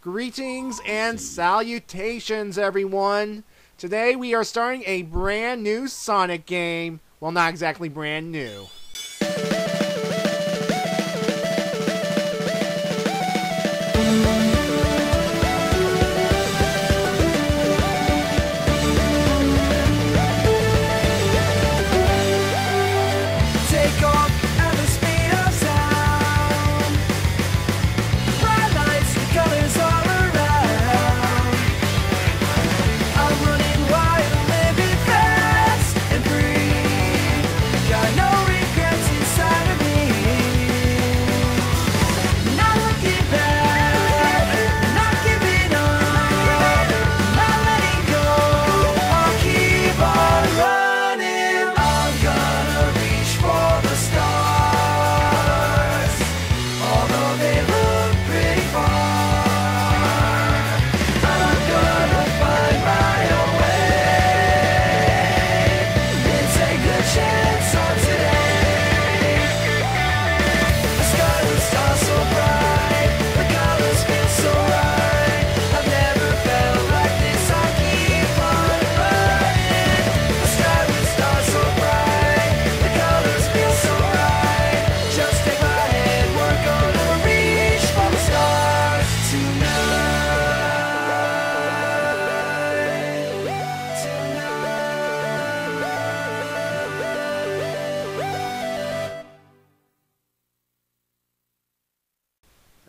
Greetings and salutations, everyone. Today we are starting a brand new Sonic game. Well, not exactly brand new.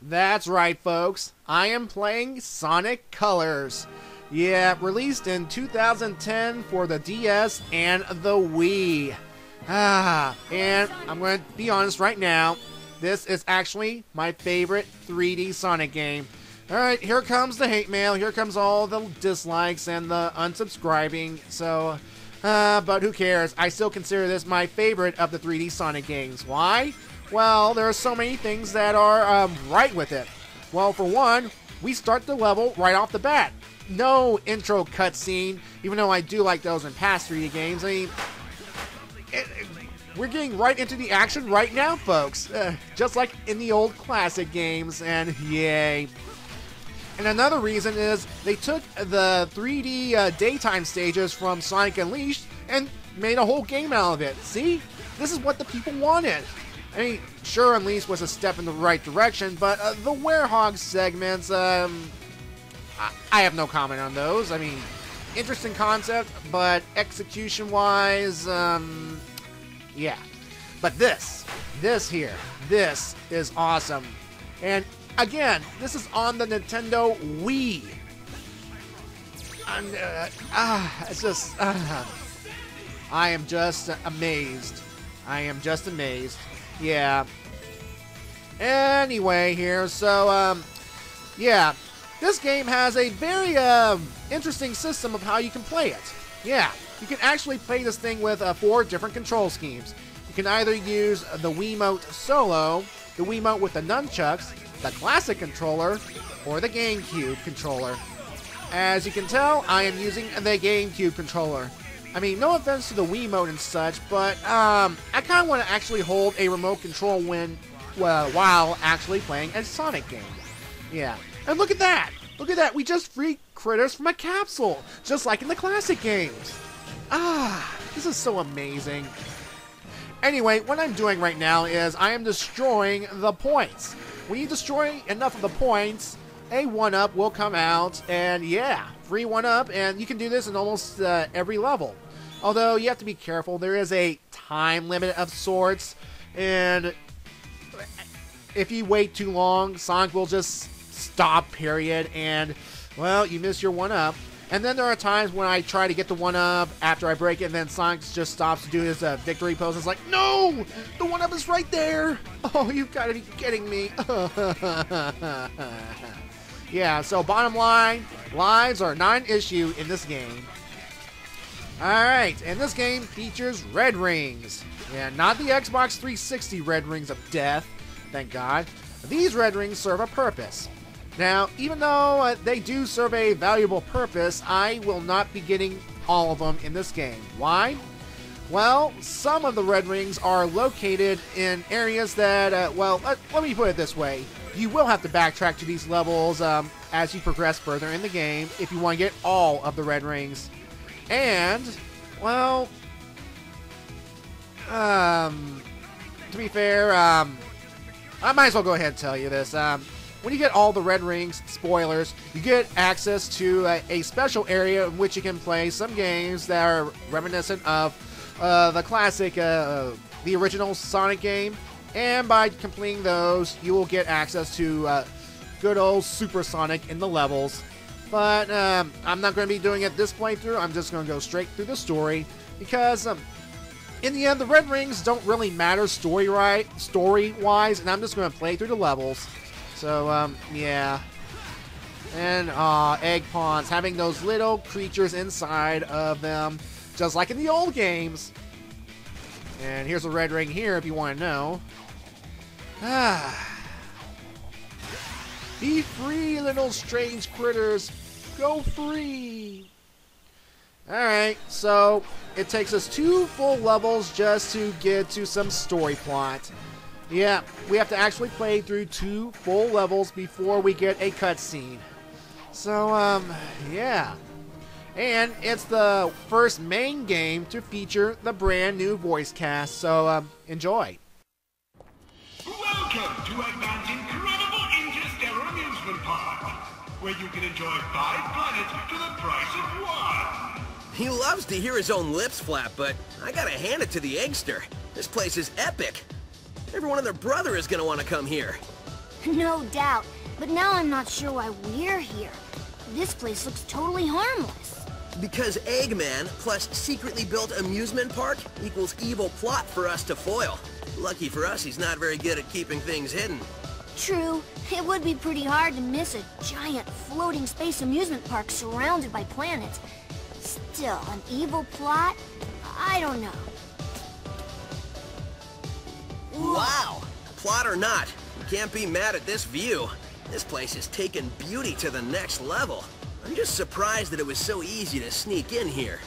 That's right, folks. I am playing Sonic Colors. Yeah, released in 2010 for the DS and the Wii. And I'm going to be honest right now. This is actually my favorite 3D Sonic game. Alright, here comes the hate mail. Here comes all the dislikes and the unsubscribing. So, but who cares? I still consider this my favorite of the 3D Sonic games. Why? Well, there are so many things that are right with it. Well, for one, we start the level right off the bat. No intro cutscene, even though I do like those in past 3D games. I mean, we're getting right into the action right now, folks. Just like in the old classic games, and yay. And another reason is they took the 3D daytime stages from Sonic Unleashed and made a whole game out of it. See? This is what the people wanted. I mean, sure, Unleashed was a step in the right direction, but the Werehog segments, I have no comment on those. I mean, interesting concept, but execution-wise, yeah. But this here, this is awesome. And again, this is on the Nintendo Wii. And, it's just, I am just amazed. I am just amazed. Yeah. Anyway, here, so, yeah. This game has a very, interesting system of how you can play it. Yeah. You can actually play this thing with 4 different control schemes. You can either use the Wiimote Solo, the Wiimote with the nunchucks, the classic controller, or the GameCube controller. As you can tell, I am using the GameCube controller. I mean, no offense to the Wiimote and such, but I kind of want to actually hold a remote control while actually playing a Sonic game. Yeah. And look at that! Look at that! We just freed critters from a capsule! Just like in the classic games! This is so amazing. Anyway, what I'm doing right now is I am destroying the points. When you destroy enough of the points, a 1-up will come out, and yeah, free 1-up, and you can do this in almost every level. Although, you have to be careful, there is a time limit of sorts, and if you wait too long, Sonic will just stop, period, and, well, you miss your 1-up. And then there are times when I try to get the 1-up after I break it, and then Sonic just stops to do his victory pose. It's like, no! The 1-up is right there! Oh, you've got to be kidding me. Yeah, so bottom line, lives are not an issue in this game. Alright, and this game features red rings. Yeah, not the Xbox 360 red rings of death, thank God. These red rings serve a purpose. Now, even though they do serve a valuable purpose, I will not be getting all of them in this game. Why? Well, some of the red rings are located in areas that, well, let me put it this way. you will have to backtrack to these levels as you progress further in the game if you want to get all of the red rings. And, well, to be fair, I might as well go ahead and tell you this. When you get all the red rings, spoilers, you get access to a special area in which you can play some games that are reminiscent of the classic, the original Sonic game. And by completing those, you will get access to good old Super Sonic in the levels. But I'm not going to be doing it this playthrough. I'm just going to go straight through the story. Because in the end, the red rings don't really matter story-wise. And I'm just going to play through the levels. So, yeah. And, egg ponds, having those little creatures inside of them, just like in the old games. And here's a red ring here if you want to know. Be free, little strange critters. Go free. Alright, so it takes us 2 full levels just to get to some story plot. Yeah, we have to actually play through 2 full levels before we get a cutscene. So, yeah. And it's the first main game to feature the brand new voice cast, so, enjoy. Welcome to Eggman's incredible interstellar amusement park, where you can enjoy 5 planets for the price of 1. He loves to hear his own lips flap, but I gotta hand it to the Eggster. This place is epic. Everyone and their brother is gonna want to come here. No doubt, but now I'm not sure why we're here. This place looks totally harmless. Because Eggman plus secretly built amusement park equals evil plot for us to foil. Lucky for us, he's not very good at keeping things hidden. True, it would be pretty hard to miss a giant floating space amusement park surrounded by planets. Still, an evil plot? I don't know. Wow! Plot or not, you can't be mad at this view. This place has taken beauty to the next level. I'm just surprised that it was so easy to sneak in here.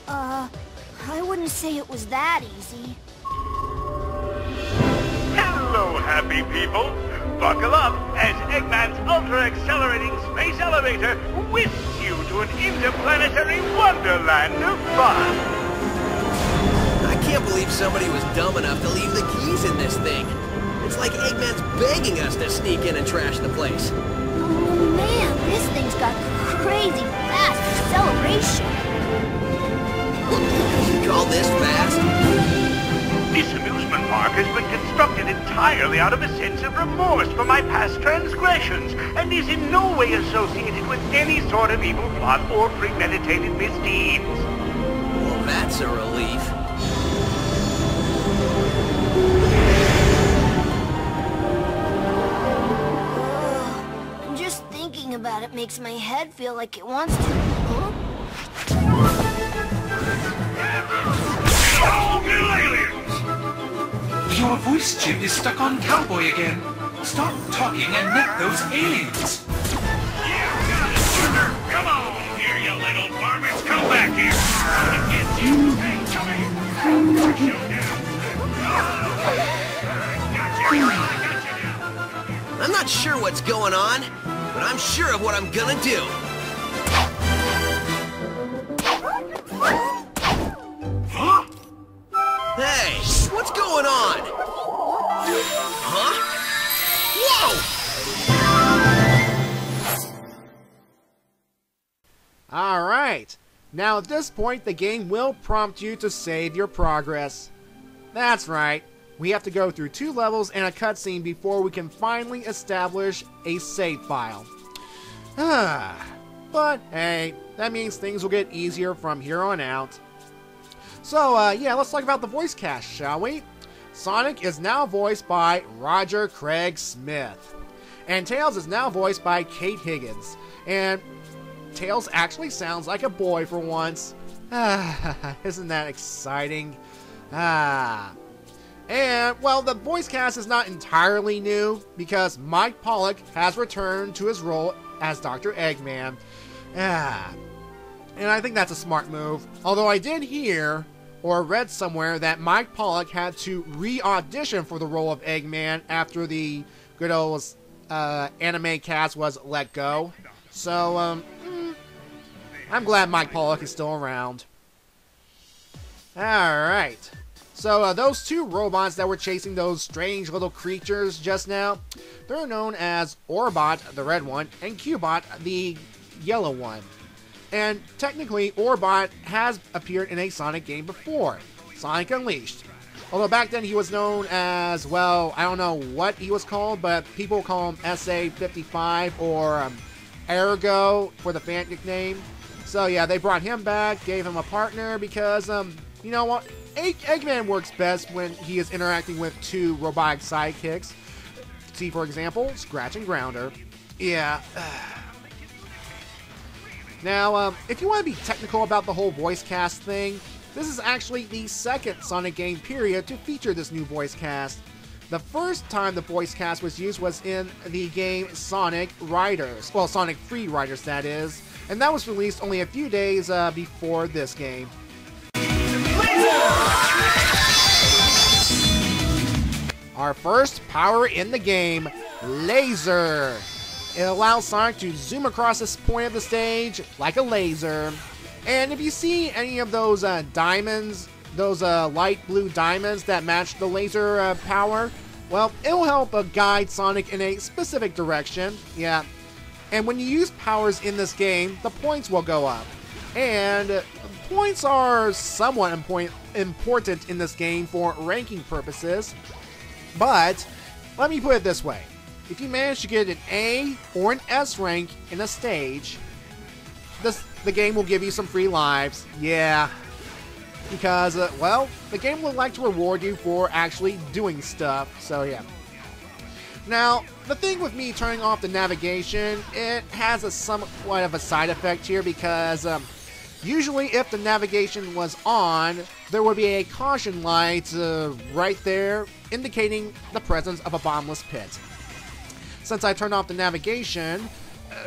I wouldn't say it was that easy. Hello, happy people! Buckle up as Eggman's ultra-accelerating space elevator whisks you to an interplanetary wonderland of fun! I can't believe somebody was dumb enough to leave the keys in this thing. It's like Eggman's begging us to sneak in and trash the place. Oh man, this thing's got crazy fast acceleration. You call this fast? This amusement park has been constructed entirely out of a sense of remorse for my past transgressions, and is in no way associated with any sort of evil plot or premeditated misdeeds. Well, that's a relief. Just thinking about it makes my head feel like it wants to... Huh? Your voice chip is stuck on Cowboy again. Stop talking and net those aliens. Come on here, you little varmints! Come back here! I'll get you! Hey, I'm not sure what's going on, but I'm sure of what I'm gonna do. Huh? Hey, what's going on? Huh? Whoa! Alright, now at this point the game will prompt you to save your progress. That's right, we have to go through 2 levels and a cutscene before we can finally establish a save file. But hey, that means things will get easier from here on out. So yeah, let's talk about the voice cast, shall we? Sonic is now voiced by Roger Craig Smith. And Tails is now voiced by Kate Higgins. And Tails actually sounds like a boy for once. Isn't that exciting? And, well, the voice cast is not entirely new, because Mike Pollock has returned to his role as Dr. Eggman. And I think that's a smart move. Although I did hear, or read somewhere, that Mike Pollock had to re-audition for the role of Eggman after the good old anime cast was let go. So, I'm glad Mike Pollock is still around. Alright. So, those two robots that were chasing those strange little creatures just now, they're known as Orbot, the red one, and Cubot, the yellow one. And technically, Orbot has appeared in a Sonic game before, Sonic Unleashed. Although back then he was known as, well, I don't know what he was called, but people call him SA55 or Ergo for the fan nickname. So yeah, they brought him back, gave him a partner because, you know what? Eggman works best when he is interacting with two robotic sidekicks. See, for example, Scratch and Grounder. Yeah. Now, if you want to be technical about the whole voice cast thing, this is actually the second Sonic game period to feature this new voice cast. The first time the voice cast was used was in the game Sonic Riders. Well, Sonic Free Riders, that is. And that was released only a few days before this game. Our first power in the game, Laser. It allows Sonic to zoom across this point of the stage like a laser. And if you see any of those diamonds, those light blue diamonds that match the laser power, well, it'll help guide Sonic in a specific direction. Yeah. And when you use powers in this game, the points will go up. And points are somewhat important in this game for ranking purposes. But let me put it this way. If you manage to get an A or an S rank in a stage, the game will give you some free lives. Yeah. Because, well, the game would like to reward you for actually doing stuff. So, yeah. Now, the thing with me turning off the navigation, it has a somewhat of a side effect here because usually if the navigation was on, there would be a caution light right there indicating the presence of a bottomless pit. Since I turned off the navigation,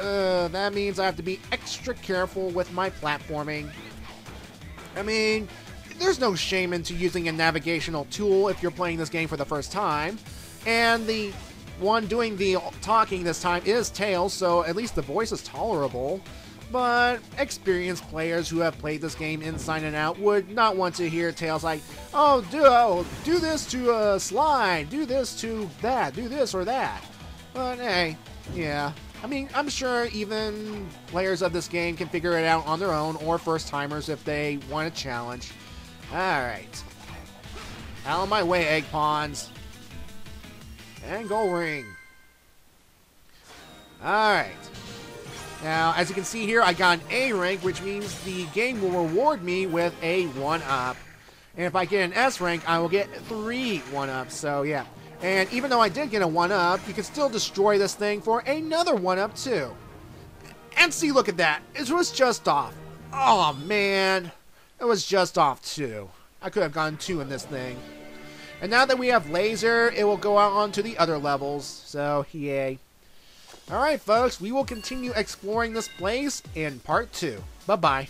that means I have to be extra careful with my platforming. I mean, there's no shame into using a navigational tool if you're playing this game for the first time. And the one doing the talking this time is Tails, so at least the voice is tolerable. But experienced players who have played this game inside and out would not want to hear Tails like, oh, do this to slide, do this to that, do this or that. But hey, yeah. I mean, I'm sure even players of this game can figure it out on their own, or first-timers if they want a challenge. Alright. Out of my way, Egg Pawns. And goal ring. Alright. Now, as you can see here, I got an A rank, which means the game will reward me with a 1-up. And if I get an S rank, I will get 3 1-ups, so yeah. And even though I did get a 1-up, you can still destroy this thing for another 1-up too. And see, look at that. It was just off. Oh man. It was just off too. I could have gotten 2 in this thing. And now that we have Laser, it will go out onto the other levels. So, yay. Alright folks, we will continue exploring this place in part 2. Bye-bye.